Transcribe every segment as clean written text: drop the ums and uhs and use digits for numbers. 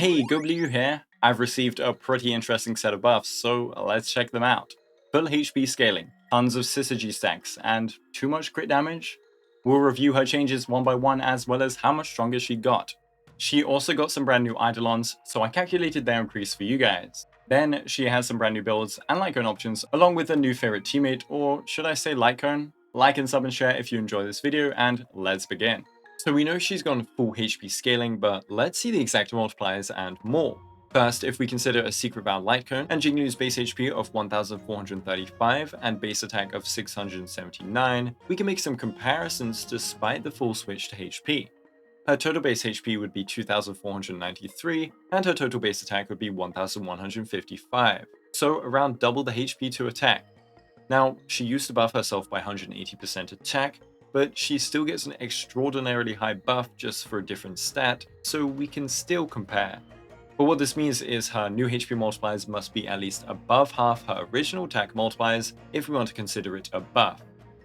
Hey, Guoba here. I've received a pretty interesting set of buffs, so let's check them out. Full HP scaling, tons of syzygy stacks, and too much crit damage? We'll review her changes one by one as well as how much stronger she got. She also got some brand new eidolons, so I calculated their increase for you guys. Then she has some brand new builds and Lycone options, along with a new favorite teammate, or should I say Lycone? Like and sub and share if you enjoy this video, and let's begin. So we know she's gone full HP scaling, but let's see the exact multipliers and more. First, if we consider a secret Vow Lightcone and Jingliu's base HP of 1435 and base attack of 679, we can make some comparisons despite the full switch to HP. Her total base HP would be 2493 and her total base attack would be 1155, so around double the HP to attack. Now, she used to buff herself by 180% attack, but she still gets an extraordinarily high buff just for a different stat, so we can still compare. But what this means is her new HP multipliers must be at least above half her original attack multipliers if we want to consider it a buff.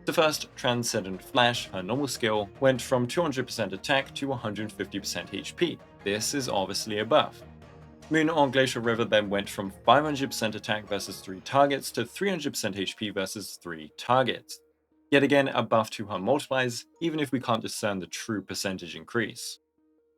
The first, Transcendent Flash, her normal skill, went from 200% attack to 150% HP. This is obviously a buff. Moon on Glacial River then went from 500% attack versus 3 targets to 300% HP versus 3 targets. Yet again, a buff to her multipliers, even if we can't discern the true percentage increase.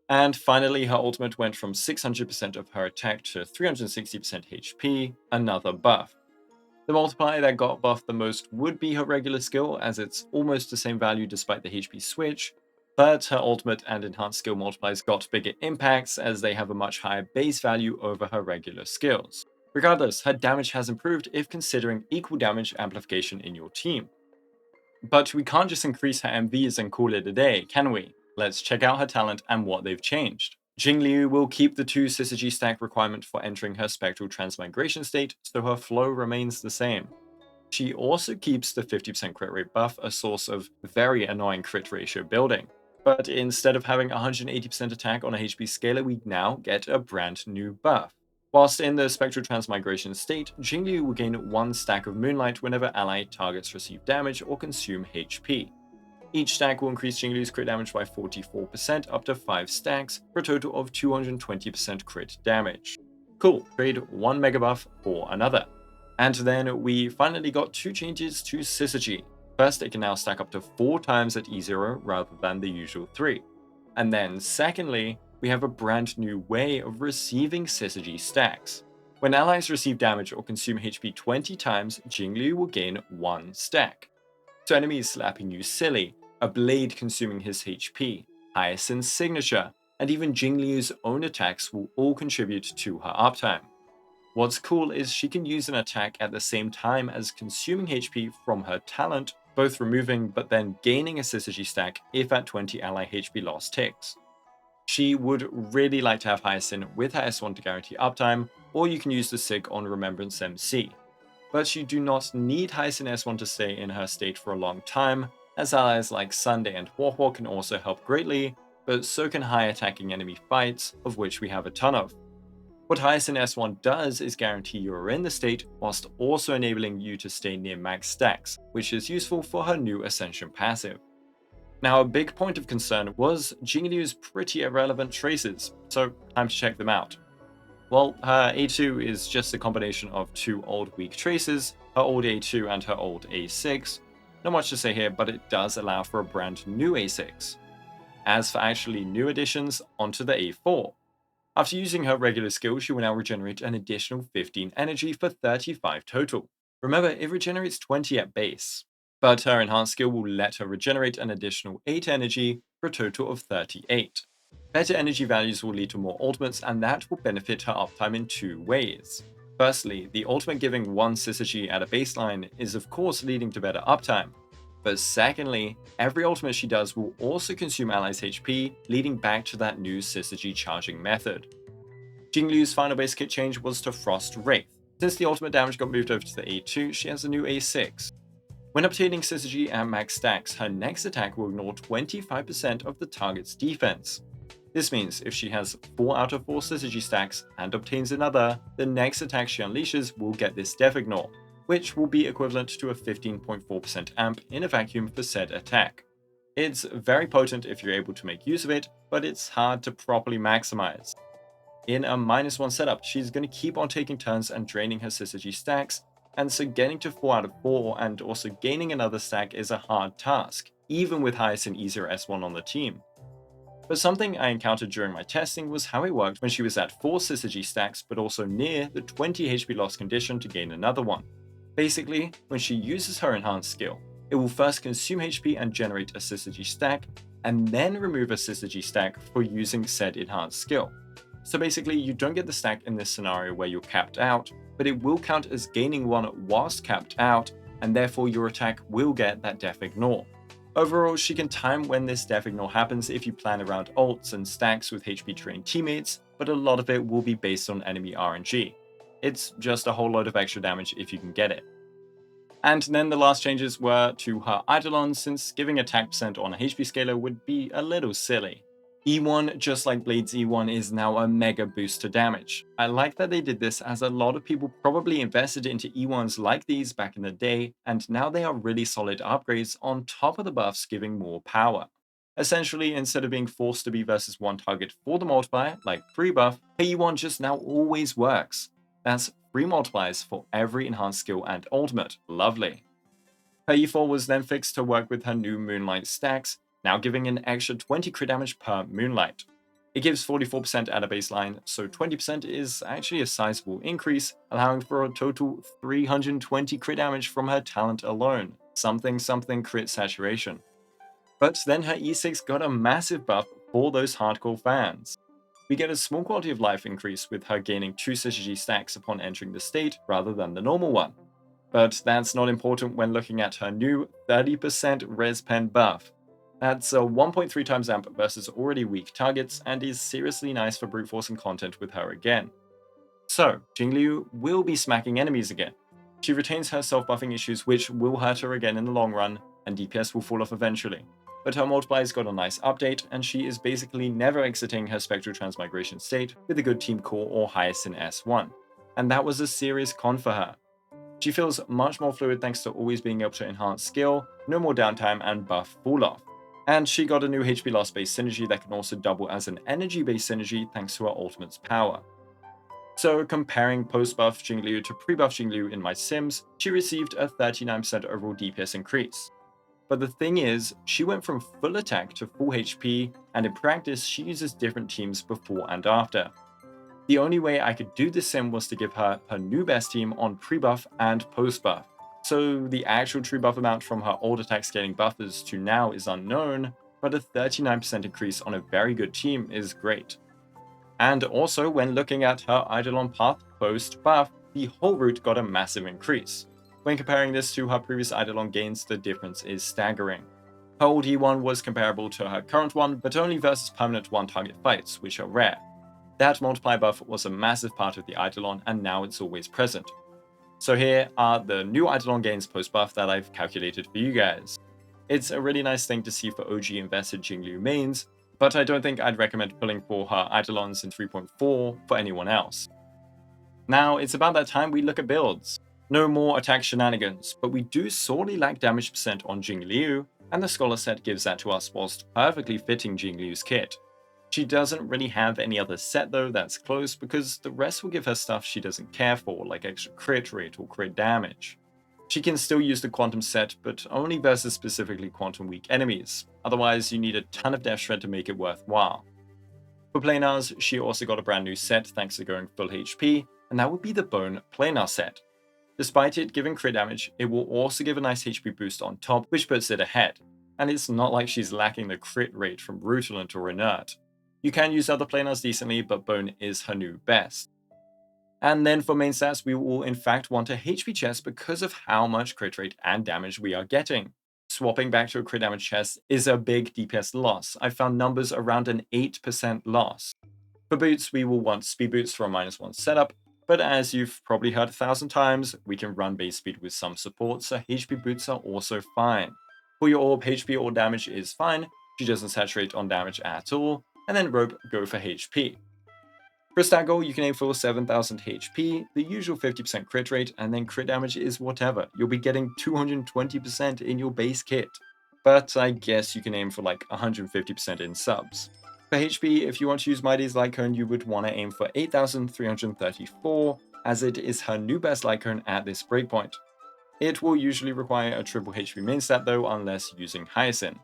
And finally, her ultimate went from 600% of her attack to 360% HP, another buff. The multiplier that got buffed the most would be her regular skill, as it's almost the same value despite the HP switch, but her ultimate and enhanced skill multipliers got bigger impacts as they have a much higher base value over her regular skills. Regardless, her damage has improved if considering equal damage amplification in your team. But we can't just increase her MVs and call it a day, can we? Let's check out her talent and what they've changed. Jingliu will keep the 2 syzygy stack requirement for entering her spectral transmigration state, so her flow remains the same. She also keeps the 50% crit rate buff, a source of very annoying crit ratio building. But instead of having 180% attack on a HP scaler, we now get a brand new buff. Whilst in the spectral transmigration state, Jingliu will gain 1 stack of Moonlight whenever allied targets receive damage or consume HP. Each stack will increase Jingliu's crit damage by 44% up to 5 stacks for a total of 220% crit damage. Cool, trade 1 mega buff for another. And then we finally got 2 changes to syzygy. First, it can now stack up to 4 times at E0 rather than the usual 3. And then secondly, we have a brand new way of receiving syzygy stacks. When allies receive damage or consume HP 20 times, Jingliu will gain 1 stack. So enemies slapping you silly, a blade consuming his HP, Hyacine's signature, and even Jingliu's own attacks will all contribute to her uptime. What's cool is she can use an attack at the same time as consuming HP from her talent, both removing but then gaining a syzygy stack if at 20 ally HP loss ticks. She would really like to have Hyacine with her S1 to guarantee uptime, or you can use the Sig on Remembrance MC. But you do not need Hyacine S1 to stay in her state for a long time, as allies like Sunday and Huohuo can also help greatly, but so can high attacking enemy fights, of which we have a ton of. What Hyacine S1 does is guarantee you are in the state, whilst also enabling you to stay near max stacks, which is useful for her new Ascension passive. Now, a big point of concern was Jingliu's pretty irrelevant traces, so time to check them out. Well, her A2 is just a combination of 2 old weak traces, her old A2 and her old A6. Not much to say here, but it does allow for a brand new A6. As for actually new additions, onto the A4. After using her regular skill, she will now regenerate an additional 15 energy for 35 total. Remember, it regenerates 20 at base. But her enhanced skill will let her regenerate an additional 8 energy for a total of 38. Better energy values will lead to more ultimates, and that will benefit her uptime in 2 ways. Firstly, the ultimate giving 1 syzygy at a baseline is of course leading to better uptime. But secondly, every ultimate she does will also consume allies' HP, leading back to that new syzygy charging method. Jingliu's final base kit change was to Frost Wraith. Since the ultimate damage got moved over to the A2, she has a new A6. When obtaining syzygy at max stacks, her next attack will ignore 25% of the target's defense. This means if she has 4 out of 4 syzygy stacks and obtains another, the next attack she unleashes will get this def ignore, which will be equivalent to a 15.4% amp in a vacuum for said attack. It's very potent if you're able to make use of it, but it's hard to properly maximize. In a -1 setup, she's going to keep on taking turns and draining her syzygy stacks, and so getting to 4 out of 4 and also gaining another stack is a hard task, even with Hyacine easier S1 on the team. But something I encountered during my testing was how it worked when she was at 4 syzygy stacks but also near the 20 HP loss condition to gain another one. Basically, when she uses her enhanced skill, it will first consume HP and generate a syzygy stack, and then remove a syzygy stack for using said enhanced skill. So basically, you don't get the stack in this scenario where you're capped out, but it will count as gaining one whilst capped out, and therefore your attack will get that def ignore. Overall, she can time when this def ignore happens if you plan around ults and stacks with HP trained teammates, but a lot of it will be based on enemy RNG. It's just a whole load of extra damage if you can get it. And then the last changes were to her Eidolons, since giving attack percent on a HP scaler would be a little silly. E1, just like Blade's E1, is now a mega boost to damage. I like that they did this, as a lot of people probably invested into E1s like these back in the day, and now they are really solid upgrades on top of the buffs giving more power. Essentially, instead of being forced to be versus one target for the multiplier, like pre-buff, her E1 just now always works. That's 3 multipliers for every enhanced skill and ultimate. Lovely. Her E4 was then fixed to work with her new Moonlight stacks, now giving an extra 20 crit damage per Moonlight. It gives 44% at a baseline, so 20% is actually a sizable increase, allowing for a total 320 crit damage from her talent alone. Something crit saturation. But then her E6 got a massive buff for those hardcore fans. We get a small quality of life increase with her gaining 2 syzygy stacks upon entering the state rather than the normal one. But that's not important when looking at her new 30% res pen buff. That's a 1.3 times amp versus already weak targets, and is seriously nice for brute forcing content with her again. So, Jingliu will be smacking enemies again. She retains her self-buffing issues, which will hurt her again in the long run, and DPS will fall off eventually. But her multiplier's got a nice update, and she is basically never exiting her spectral transmigration state with a good team core or Hyacine S1. And that was a serious con for her. She feels much more fluid thanks to always being able to enhance skill, no more downtime, and buff fall off. And she got a new HP loss based synergy that can also double as an energy based synergy thanks to her ultimate's power. So comparing post-buff Jingliu to pre-buff Jingliu in my sims, she received a 39% overall DPS increase. But the thing is, she went from full attack to full HP, and in practice she uses different teams before and after. The only way I could do this sim was to give her her new best team on pre-buff and post-buff. So the actual true buff amount from her old attack scaling buffers to now is unknown, but a 39% increase on a very good team is great. And also, when looking at her Eidolon path post-buff, the whole route got a massive increase. When comparing this to her previous Eidolon gains, the difference is staggering. Her old E1 was comparable to her current one, but only versus permanent one-target fights, which are rare. That multiplier buff was a massive part of the Eidolon, and now it's always present. So here are the new Eidolon gains post-buff that I've calculated for you guys. It's a really nice thing to see for OG invested Jingliu mains, but I don't think I'd recommend pulling for her Eidolons in 3.4 for anyone else. Now it's about that time we look at builds. No more attack shenanigans, but we do sorely lack damage percent on Jingliu, and the Scholar set gives that to us whilst perfectly fitting Jingliu's kit. She doesn't really have any other set though that's close, because the rest will give her stuff she doesn't care for, like extra crit rate or crit damage. She can still use the Quantum set, but only versus specifically Quantum weak enemies, otherwise you need a ton of Death Shred to make it worthwhile. For Planars, she also got a brand new set thanks to going full HP, and that would be the Bone Planar set. Despite it giving crit damage, it will also give a nice HP boost on top, which puts it ahead. And it's not like she's lacking the crit rate from Rutilant or Inert. You can use other Planars decently, but Bone is her new best. And then for main stats, we will in fact want a HP chest because of how much crit rate and damage we are getting. Swapping back to a crit damage chest is a big DPS loss. I found numbers around an 8% loss. For boots, we will want speed boots for a -1 setup, but as you've probably heard 1,000 times, we can run base speed with some support, so HP boots are also fine. For your orb, HP or damage is fine, she doesn't saturate on damage at all, and then rope, go for HP. For a stat goal, you can aim for 7,000 HP, the usual 50% crit rate, and then crit damage is whatever. You'll be getting 220% in your base kit. But I guess you can aim for like 150% in subs. For For HP, if you want to use Mighty's light cone, you would want to aim for 8,334, as it is her new best light cone at this breakpoint. It will usually require a triple HP main stat though, unless using Hyacine.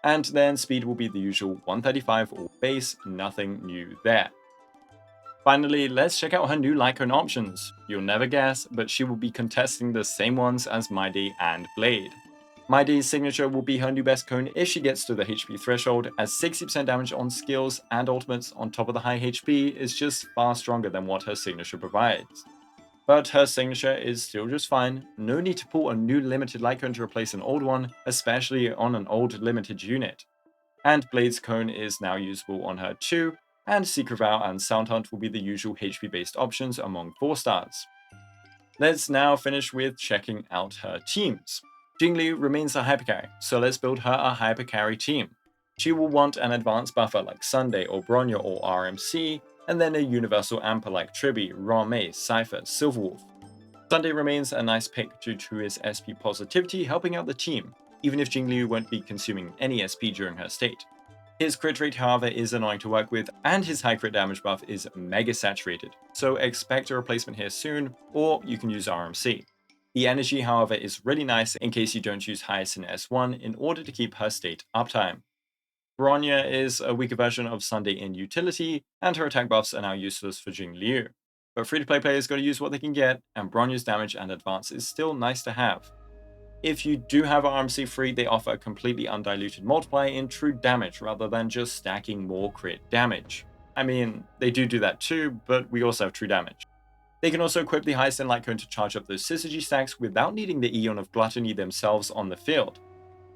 And then speed will be the usual 135 or base, nothing new there. Finally, let's check out her new light cone options. You'll never guess, but she will be contesting the same ones as Mighty and Blade. Mighty's signature will be her new best cone if she gets to the HP threshold, as 60% damage on skills and ultimates on top of the high HP is just far stronger than what her signature provides. But her signature is still just fine, no need to pull a new limited light cone to replace an old one, especially on an old limited unit. And Blade's cone is now usable on her too, and Secret Vow and Sound Hunt will be the usual HP based options among 4 stars. Let's now finish with checking out her teams. Jingliu remains a hypercarry, so let's build her a hypercarry team. She will want an advanced buffer like Sunday or Bronya or RMC, and then a universal amper like Tribi, Rame, Cypher, Silverwolf. Sunday remains a nice pick due to his SP positivity helping out the team, even if Jingliu won't be consuming any SP during her state. His crit rate, however, is annoying to work with, and his high crit damage buff is mega saturated, so expect a replacement here soon, or you can use RMC. The energy, however, is really nice in case you don't use Hyacine S1 in order to keep her state uptime. Bronya is a weaker version of Sunday in utility, and her attack buffs are now useless for Jingliu. But free-to-play players gotta use what they can get, and Bronya's damage and advance is still nice to have. If you do have RMC free, they offer a completely undiluted multiplier in true damage rather than just stacking more crit damage. I mean, they do that too, but we also have true damage. They can also equip the Hyacine light cone to charge up those syzygy stacks without needing the Eon of Gluttony themselves on the field.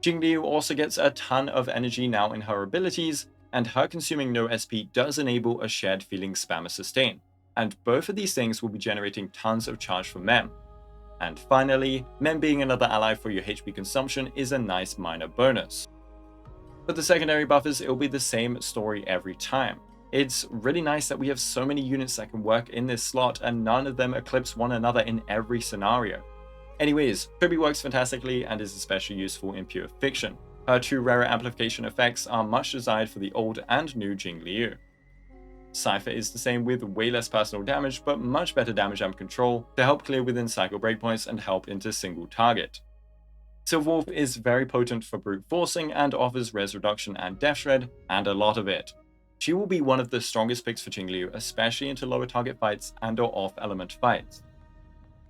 Jingliu also gets a ton of energy now in her abilities, and her consuming no SP does enable a shared feeling spammer sustain, and both of these things will be generating tons of charge for Mem. And finally, Mem being another ally for your HP consumption is a nice minor bonus. For the secondary buffers, it will be the same story every time. It's really nice that we have so many units that can work in this slot and none of them eclipse one another in every scenario. Anyways, Tribi works fantastically and is especially useful in pure fiction. Her two rarer amplification effects are much desired for the old and new Jingliu. Cypher is the same with way less personal damage but much better damage amp control to help clear within cycle breakpoints and help into single target. Silverwolf is very potent for brute forcing and offers res reduction and death shred, and a lot of it. She will be one of the strongest picks for Jingliu, especially into lower target fights and or off element fights.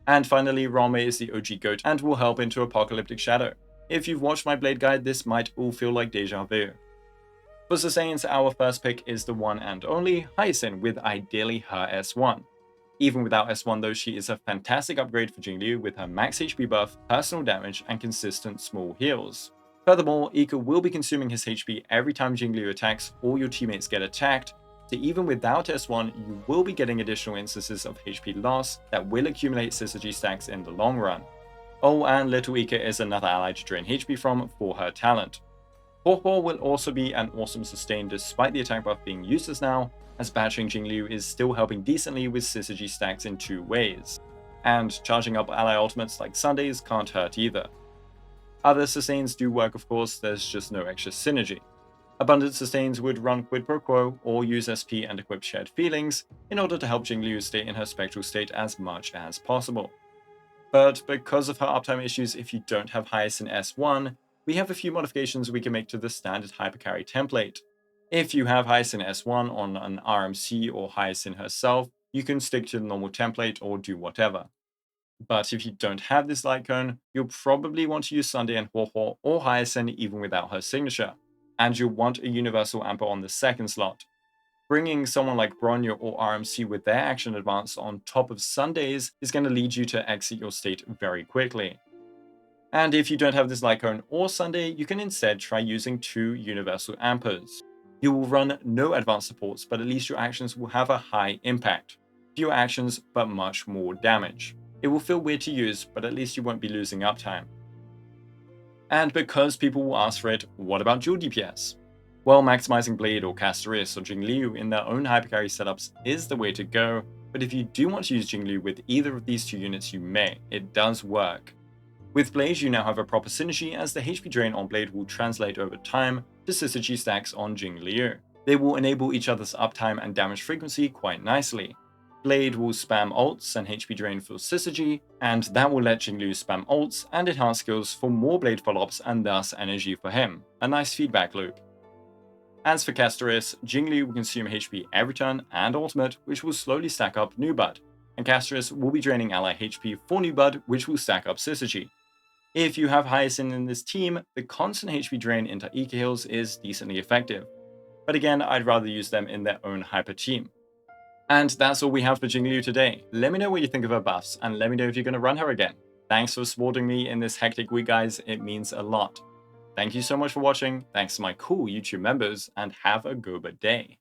And finally, Rame is the OG GOAT and will help into Apocalyptic Shadow. If you've watched my Blade guide, this might all feel like deja vu. For Sustains, our first pick is the one and only Hyacine with ideally her S1. Even without S1 though, she is a fantastic upgrade for Jingliu with her max HP buff, personal damage, and consistent small heals. Furthermore, Ika will be consuming his HP every time Jingliu attacks or your teammates get attacked, so even without S1, you will be getting additional instances of HP loss that will accumulate syzygy stacks in the long run. Oh, and little Ika is another ally to drain HP from for her talent. Huohuo will also be an awesome sustain despite the attack buff being useless now, as batching Jingliu is still helping decently with syzygy stacks in 2 ways. And charging up ally ultimates like Sundays can't hurt either. Other sustains do work of course, there's just no extra synergy. Abundant sustains would run quid pro quo or use SP and equip shared feelings in order to help Jingliu stay in her spectral state as much as possible. But because of her uptime issues, if you don't have Hyacine S1, we have a few modifications we can make to the standard hypercarry template. If you have Hyacine S1 on an RMC or Hyacine herself, you can stick to the normal template or do whatever. But if you don't have this light cone, you'll probably want to use Sunday and Huohuo or Hyacine even without her signature, and you'll want a universal amper on the second slot. Bringing someone like Bronya or RMC with their action advance on top of Sundays is going to lead you to exit your state very quickly. And if you don't have this light cone or Sunday, you can instead try using 2 universal ampers. You will run no advanced supports, but at least your actions will have a high impact. Fewer actions, but much more damage. It will feel weird to use, but at least you won't be losing uptime. And because people will ask for it, what about dual DPS? Well, maximizing Blade or Castorius or Jingliu in their own hypercarry setups is the way to go, but if you do want to use Jingliu with either of these 2 units, you may. It does work. With Blade, you now have a proper synergy as the HP drain on Blade will translate over time to syzygy stacks on Jingliu. They will enable each other's uptime and damage frequency quite nicely. Blade will spam ults and HP drain for Syzygy, and that will let Jingliu spam ults and enhance skills for more Blade follow-ups and thus energy for him. A nice feedback loop. As for Castoris, Jingliu will consume HP every turn and ultimate, which will slowly stack up New Bud, and Castoris will be draining ally HP for New Bud, which will stack up Syzygy. If you have Hyacine in this team, the constant HP drain into EK heals is decently effective. But again, I'd rather use them in their own hyper team. And that's all we have for Jingliu today. Let me know what you think of her buffs, and let me know if you're going to run her again. Thanks for supporting me in this hectic week, guys. It means a lot. Thank you so much for watching, thanks to my cool YouTube members, and have a Guoba day.